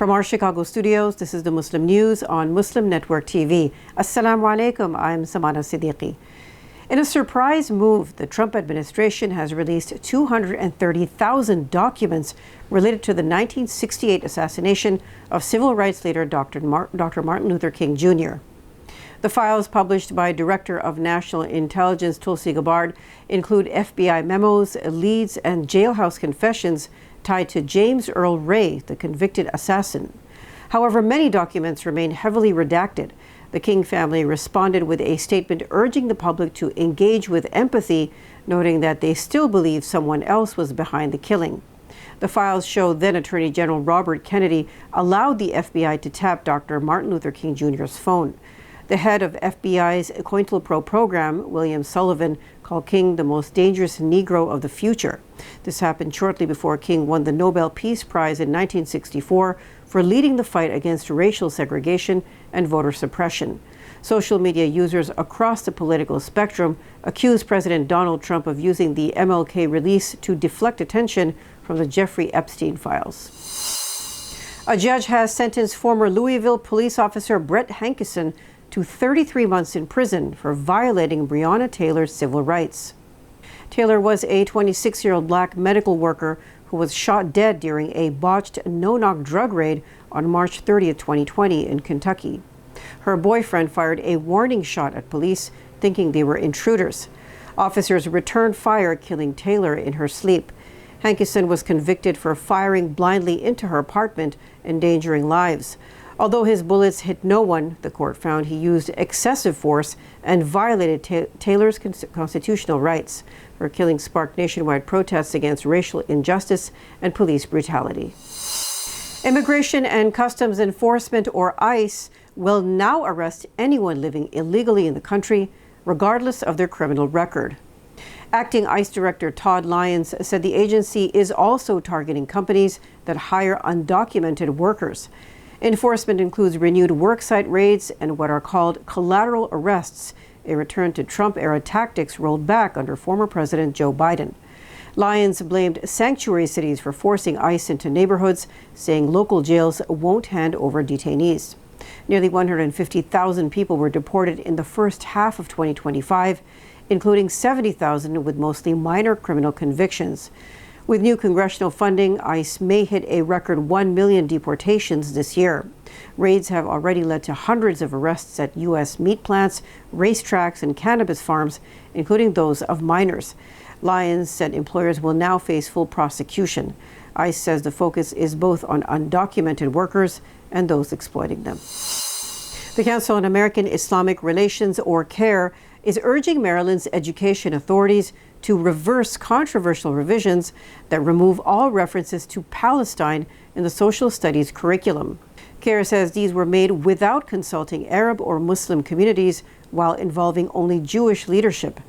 From our Chicago studios, this is the Muslim News on Muslim Network TV. Assalamu alaikum, I'm Samana Siddiqui. In a surprise move, the Trump administration has released 230,000 documents related to the 1968 assassination of civil rights leader Dr. Martin Luther King Jr. The files published by Director of National Intelligence Tulsi Gabbard include FBI memos, leads, and jailhouse confessions tied to James Earl Ray, the convicted assassin. However, many documents remain heavily redacted. The King family responded with a statement urging the public to engage with empathy, noting that they still believe someone else was behind the killing. The files show then Attorney General Robert Kennedy allowed the FBI to tap Dr. Martin Luther King Jr.'s phone. The head of FBI's COINTELPRO program, William Sullivan, called King the most dangerous Negro of the future. This happened shortly before King won the Nobel Peace Prize in 1964 for leading the fight against racial segregation and voter suppression. Social media users across the political spectrum accuse President Donald Trump of using the MLK release to deflect attention from the Jeffrey Epstein files. A judge has sentenced former Louisville police officer Brett Hankison to 33 months in prison for violating Breonna Taylor's civil rights. Taylor was a 26-year-old black medical worker who was shot dead during a botched no-knock drug raid on March 30, 2020 in Kentucky. Her boyfriend fired a warning shot at police, thinking they were intruders. Officers returned fire, killing Taylor in her sleep. Hankison was convicted for firing blindly into her apartment, endangering lives. Although his bullets hit no one, the court found he used excessive force and violated Taylor's constitutional rights. Her killing sparked nationwide protests against racial injustice and police brutality. Immigration and Customs Enforcement, or ICE, will now arrest anyone living illegally in the country, regardless of their criminal record. Acting ICE Director Todd Lyons said the agency is also targeting companies that hire undocumented workers. Enforcement includes renewed worksite raids and what are called collateral arrests, a return to Trump-era tactics rolled back under former President Joe Biden. Lyons blamed sanctuary cities for forcing ICE into neighborhoods, saying local jails won't hand over detainees. Nearly 150,000 people were deported in the first half of 2025, including 70,000 with mostly minor criminal convictions. With new congressional funding, ICE may hit a record 1 million deportations this year. Raids have already led to hundreds of arrests at U.S. meat plants, racetracks, and cannabis farms, including those of minors. Lyons said employers will now face full prosecution. ICE says the focus is both on undocumented workers and those exploiting them. The Council on American Islamic Relations, or CAIR, is urging Maryland's education authorities to reverse controversial revisions that remove all references to Palestine in the social studies curriculum. CAIR says these were made without consulting Arab or Muslim communities while involving only Jewish leadership.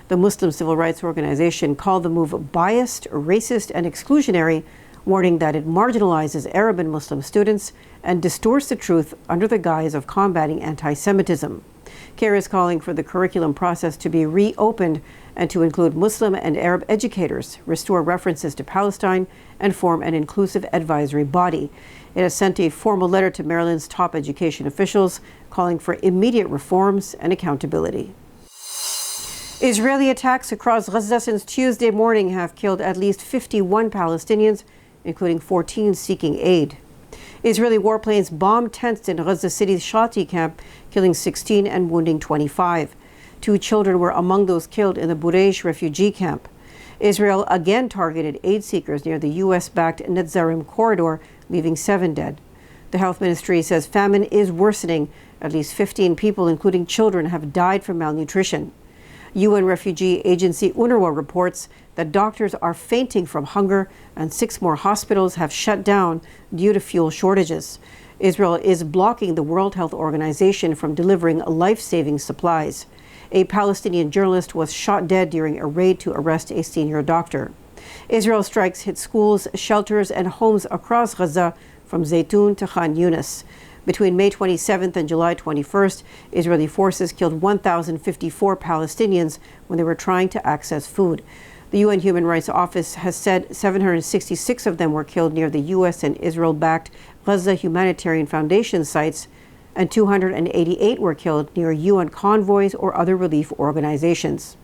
The Muslim Civil Rights Organization called the move biased, racist, and exclusionary, warning that it marginalizes Arab and Muslim students and distorts the truth under the guise of combating anti-Semitism. CAIR is calling for the curriculum process to be reopened and to include Muslim and Arab educators, restore references to Palestine, and form an inclusive advisory body. It has sent a formal letter to Maryland's top education officials calling for immediate reforms and accountability. Israeli attacks across Gaza since Tuesday morning have killed at least 51 Palestinians, including 14 seeking aid. Israeli warplanes bombed tents in Gaza City's Shati camp, killing 16 and wounding 25. 2 children were among those killed in the Burej refugee camp. Israel again targeted aid seekers near the U.S.-backed Netzarim corridor, leaving 7 dead. The health ministry says famine is worsening. At least 15 people, including children, have died from malnutrition. UN refugee agency UNRWA reports that doctors are fainting from hunger and 6 more hospitals have shut down due to fuel shortages. Israel is blocking the World Health Organization from delivering life-saving supplies. A Palestinian journalist was shot dead during a raid to arrest a senior doctor. Israel strikes hit schools, shelters, and homes across Gaza from Zaytun to Khan Yunis. Between May 27th and July 21st, Israeli forces killed 1,054 Palestinians when they were trying to access food. The UN Human Rights Office has said 766 of them were killed near the U.S. and Israel-backed Gaza Humanitarian Foundation sites, and 288 were killed near UN convoys or other relief organizations.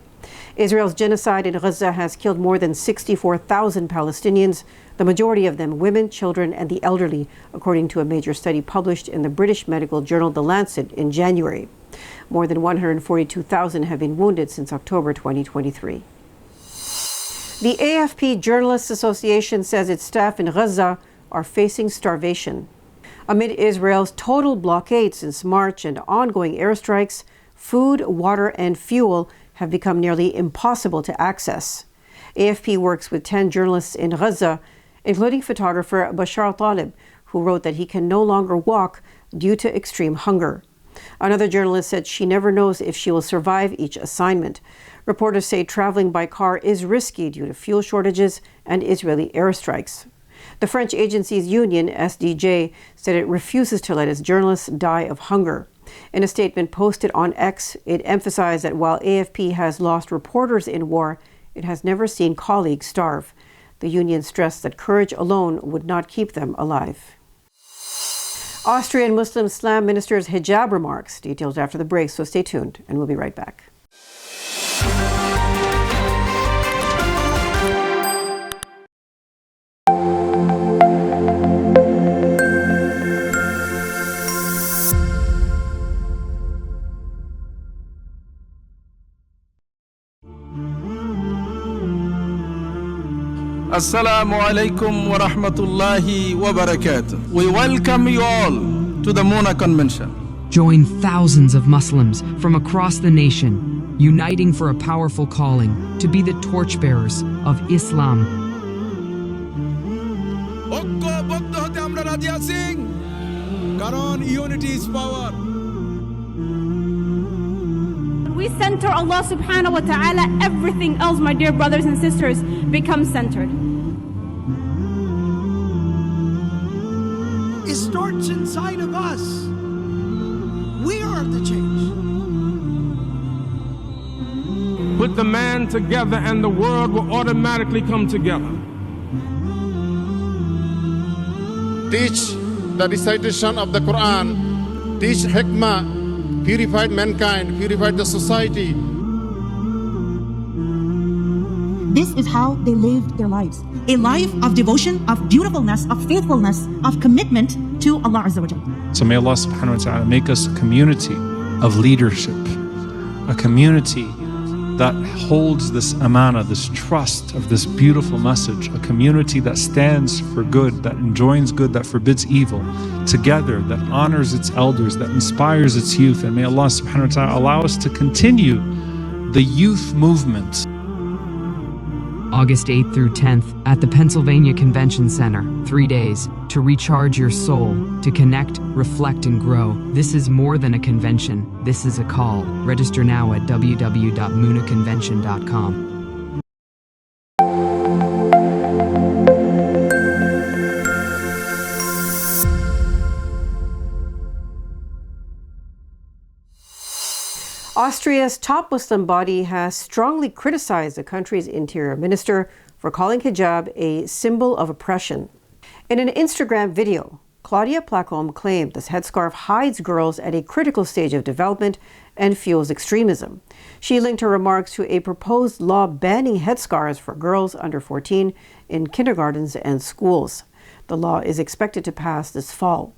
Israel's genocide in Gaza has killed more than 64,000 Palestinians, the majority of them women, children, and the elderly, according to a major study published in the British medical journal The Lancet in January. More than 142,000 have been wounded since October 2023. The AFP Journalists Association says its staff in Gaza are facing starvation. Amid Israel's total blockade since March and ongoing airstrikes, food, water, and fuel have become nearly impossible to access. AFP works with 10 journalists in Gaza, including photographer Bashar Talib, who wrote that he can no longer walk due to extreme hunger. Another journalist said she never knows if she will survive each assignment. Reporters say traveling by car is risky due to fuel shortages and Israeli airstrikes. The French agency's union, SDJ, said it refuses to let its journalists die of hunger. In a statement posted on X, it emphasized that while AFP has lost reporters in war, it has never seen colleagues starve. The union stressed that courage alone would not keep them alive. Austrian Muslim Islam minister's hijab remarks. Details after the break, so stay tuned, and we'll be right back. Assalamu alaikum wa rahmatullahi wa barakatuh. We welcome you all to the Muna Convention. Join thousands of Muslims from across the nation, uniting for a powerful calling to be the torchbearers of Islam. Unity is power. We center Allah subhanahu wa ta'ala, everything else, my dear brothers and sisters, becomes centered. It starts inside of us. We are the change. Put the man together and the world will automatically come together. Teach the recitation of the Quran, teach hikmah, purified mankind, purified the society. This is how they lived their lives. A life of devotion, of beautifulness, of faithfulness, of commitment to Allah Azza wa Jalla. So may Allah subhanahu wa ta'ala make us a community of leadership, a community that holds this amana, this trust of this beautiful message, a community that stands for good, that enjoins good, that forbids evil, together, that honors its elders, that inspires its youth. And may Allah subhanahu wa ta'ala allow us to continue the youth movement. August 8th through 10th at the Pennsylvania Convention Center. 3 days to recharge your soul, to connect, reflect, and grow. This is more than a convention. This is a call. Register now at www.munaconvention.com. Austria's top Muslim body has strongly criticized the country's interior minister for calling hijab a symbol of oppression. In an Instagram video, Claudia Placom claimed this headscarf hides girls at a critical stage of development and fuels extremism. She linked her remarks to a proposed law banning headscarves for girls under 14 in kindergartens and schools. The law is expected to pass this fall.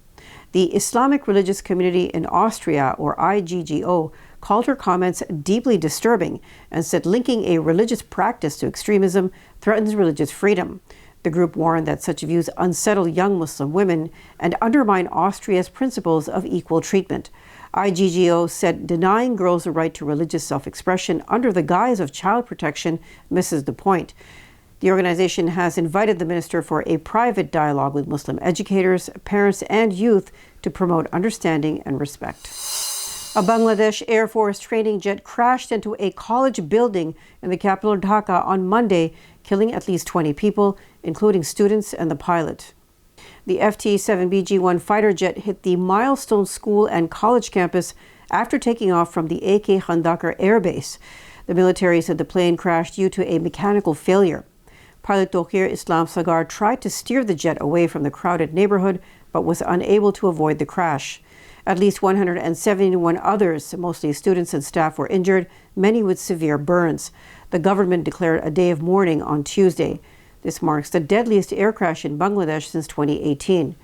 The Islamic Religious Community in Austria, or IGGO, called her comments deeply disturbing and said linking a religious practice to extremism threatens religious freedom. The group warned that such views unsettle young Muslim women and undermine Austria's principles of equal treatment. IGGO said denying girls the right to religious self-expression under the guise of child protection misses the point. The organization has invited the minister for a private dialogue with Muslim educators, parents, and youth to promote understanding and respect. A Bangladesh Air Force training jet crashed into a college building in the capital Dhaka on Monday, killing at least 20 people, including students and the pilot. The FT-7BG-1 fighter jet hit the Milestone School and College campus after taking off from the AK Khandakar Air Base. The military said the plane crashed due to a mechanical failure. Pilot Tokir Islam Sagar tried to steer the jet away from the crowded neighborhood, but was unable to avoid the crash. At least 171 others, mostly students and staff, were injured, many with severe burns. The government declared a day of mourning on Tuesday. This marks the deadliest air crash in Bangladesh since 2018.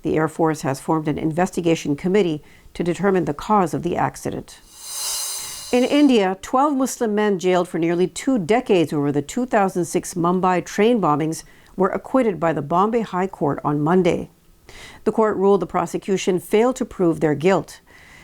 The Air Force has formed an investigation committee to determine the cause of the accident. In India, 12 Muslim men jailed for nearly 2 decades over the 2006 Mumbai train bombings were acquitted by the Bombay High Court on Monday. The court ruled the prosecution failed to prove their guilt.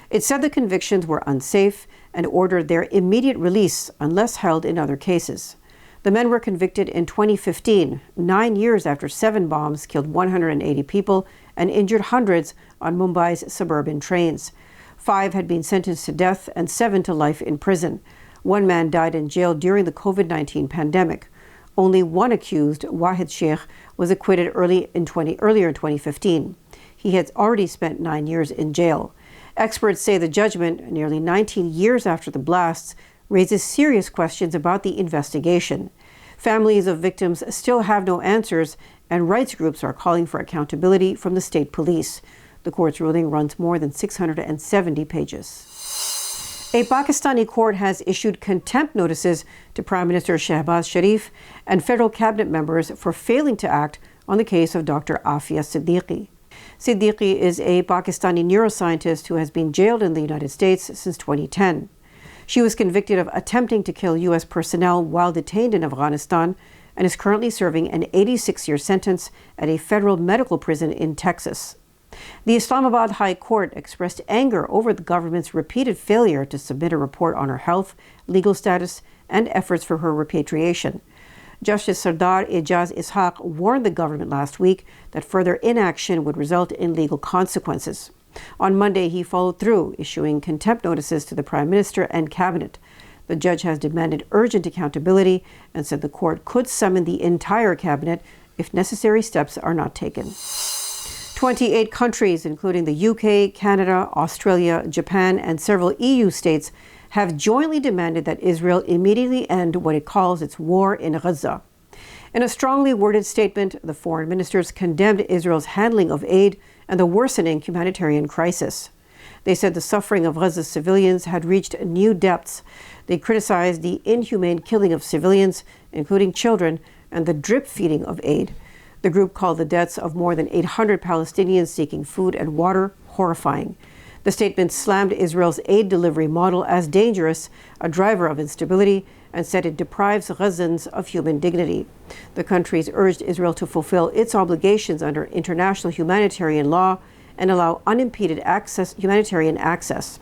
It said the convictions were unsafe and ordered their immediate release unless held in other cases. The men were convicted in 2015, 9 years after 7 bombs killed 180 people and injured hundreds on Mumbai's suburban trains. 5 had been sentenced to death and 7 to life in prison. 1 man died in jail during the COVID-19 pandemic. Only one accused, Wahid Sheikh, was acquitted earlier in 2015. He had already spent 9 years in jail. Experts say the judgment, nearly 19 years after the blasts, raises serious questions about the investigation. Families of victims still have no answers, and rights groups are calling for accountability from the state police. The court's ruling runs more than 670 pages. A Pakistani court has issued contempt notices to Prime Minister Shehbaz Sharif and federal cabinet members for failing to act on the case of Dr. Aafia Siddiqui. Siddiqui is a Pakistani neuroscientist who has been jailed in the United States since 2010. She was convicted of attempting to kill U.S. personnel while detained in Afghanistan and is currently serving an 86-year sentence at a federal medical prison in Texas. The Islamabad High Court expressed anger over the government's repeated failure to submit a report on her health, legal status, and efforts for her repatriation. Justice Sardar Ejaz Ishaq warned the government last week that further inaction would result in legal consequences. On Monday, he followed through, issuing contempt notices to the Prime Minister and Cabinet. The judge has demanded urgent accountability and said the court could summon the entire Cabinet if necessary steps are not taken. 28 countries, including the UK, Canada, Australia, Japan, and several EU states, have jointly demanded that Israel immediately end what it calls its war in Gaza. In a strongly worded statement, the foreign ministers condemned Israel's handling of aid and the worsening humanitarian crisis. They said the suffering of Gaza's civilians had reached new depths. They criticized the inhumane killing of civilians, including children, and the drip feeding of aid. The group called the deaths of more than 800 Palestinians seeking food and water horrifying. The statement slammed Israel's aid delivery model as dangerous, a driver of instability, and said it deprives Gazans of human dignity. The countries urged Israel to fulfill its obligations under international humanitarian law and allow unimpeded humanitarian access.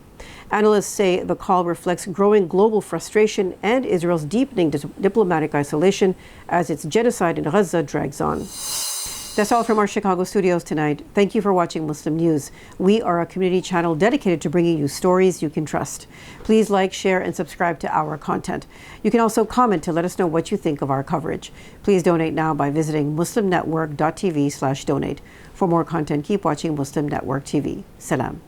Analysts say the call reflects growing global frustration and Israel's deepening diplomatic isolation as its genocide in Gaza drags on. That's all from our Chicago studios tonight. Thank you for watching Muslim News. We are a community channel dedicated to bringing you stories you can trust. Please like, share, and subscribe to our content. You can also comment to let us know what you think of our coverage. Please donate now by visiting muslimnetwork.tv/donate. For more content, keep watching Muslim Network TV. Salam.